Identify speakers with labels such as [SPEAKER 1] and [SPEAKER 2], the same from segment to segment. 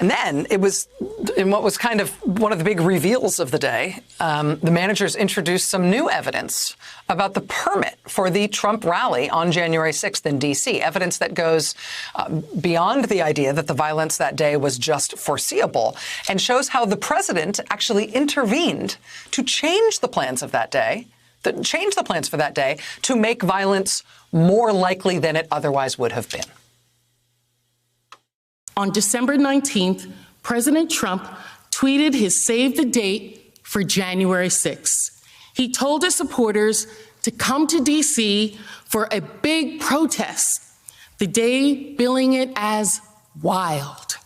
[SPEAKER 1] And then it was, in what was kind of one of the big reveals of the day, the managers introduced some new evidence about the permit for the Trump rally on January 6th in D.C., evidence that goes beyond the idea that the violence that day was just foreseeable and shows how the president actually intervened to change the plans of that day, change the plans for that day to make violence more likely than it otherwise would have been.
[SPEAKER 2] On December 19th, President Trump tweeted his save the date for January 6th. He told his supporters to come to D.C. for a big protest, the day billing it as wild.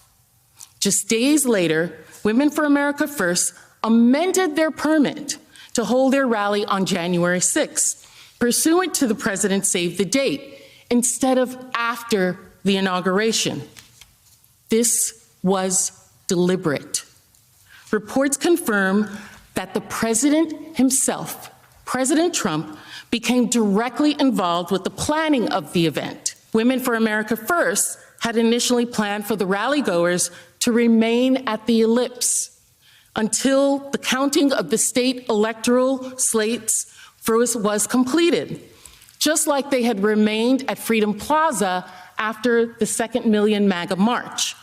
[SPEAKER 2] Just days later, Women for America First amended their permit to hold their rally on January 6th, pursuant to the president's save the date, instead of after the inauguration. This was deliberate. Reports confirm that the president himself, President Trump, became directly involved with the planning of the event. Women for America First had initially planned for the rallygoers to remain at the ellipse until the counting of the state electoral slates was completed, just like they had remained at Freedom Plaza after the second Million MAGA March.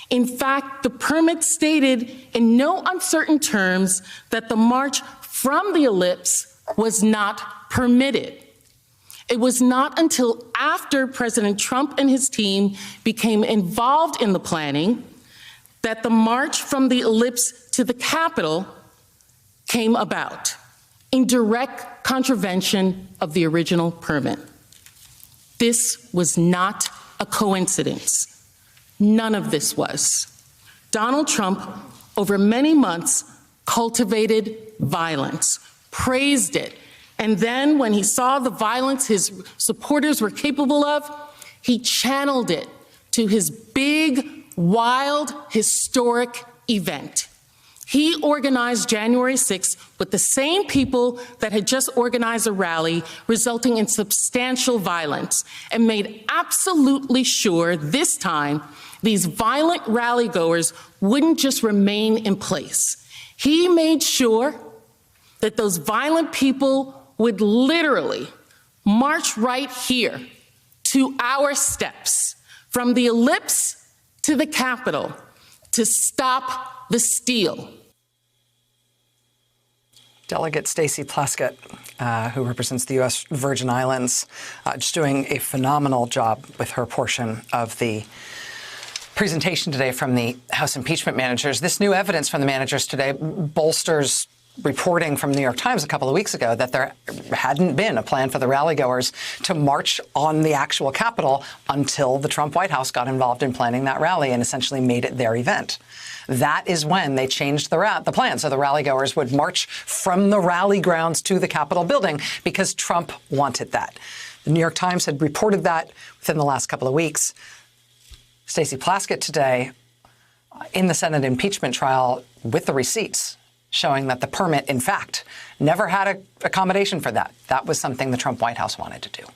[SPEAKER 2] In fact, the permit stated in no uncertain terms that the march from the ellipse was not permitted. It was not until after President Trump and his team became involved in the planning that the march from the ellipse to the Capitol came about, in direct contravention of the original permit. This was not a coincidence. None of this was. Donald Trump, over many months, cultivated violence, praised it, and then when he saw the violence his supporters were capable of, he channeled it to his big, wild, historic event. He organized January 6th with the same people that had just organized a rally, resulting in substantial violence, and made absolutely sure this time these violent rallygoers wouldn't just remain in place. He made sure that those violent people would literally march right here to our steps, from the ellipse to the Capitol, to stop the steal.
[SPEAKER 1] Delegate Stacey Plaskett, who represents the U.S. Virgin Islands, just doing a phenomenal job with her portion of the presentation today from the House impeachment managers. This new evidence from the managers today bolsters reporting from the New York Times a couple of weeks ago that there hadn't been a plan for the rallygoers to march on the actual Capitol until the Trump White House got involved in planning that rally and essentially made it their event. That is when they changed the plan, so the rallygoers would march from the rally grounds to the Capitol building because Trump wanted that. The New York Times had reported that within the last couple of weeks. Stacey Plaskett today in the Senate impeachment trial with the receipts showing that the permit, in fact, never had an accommodation for that. That was something the Trump White House wanted to do.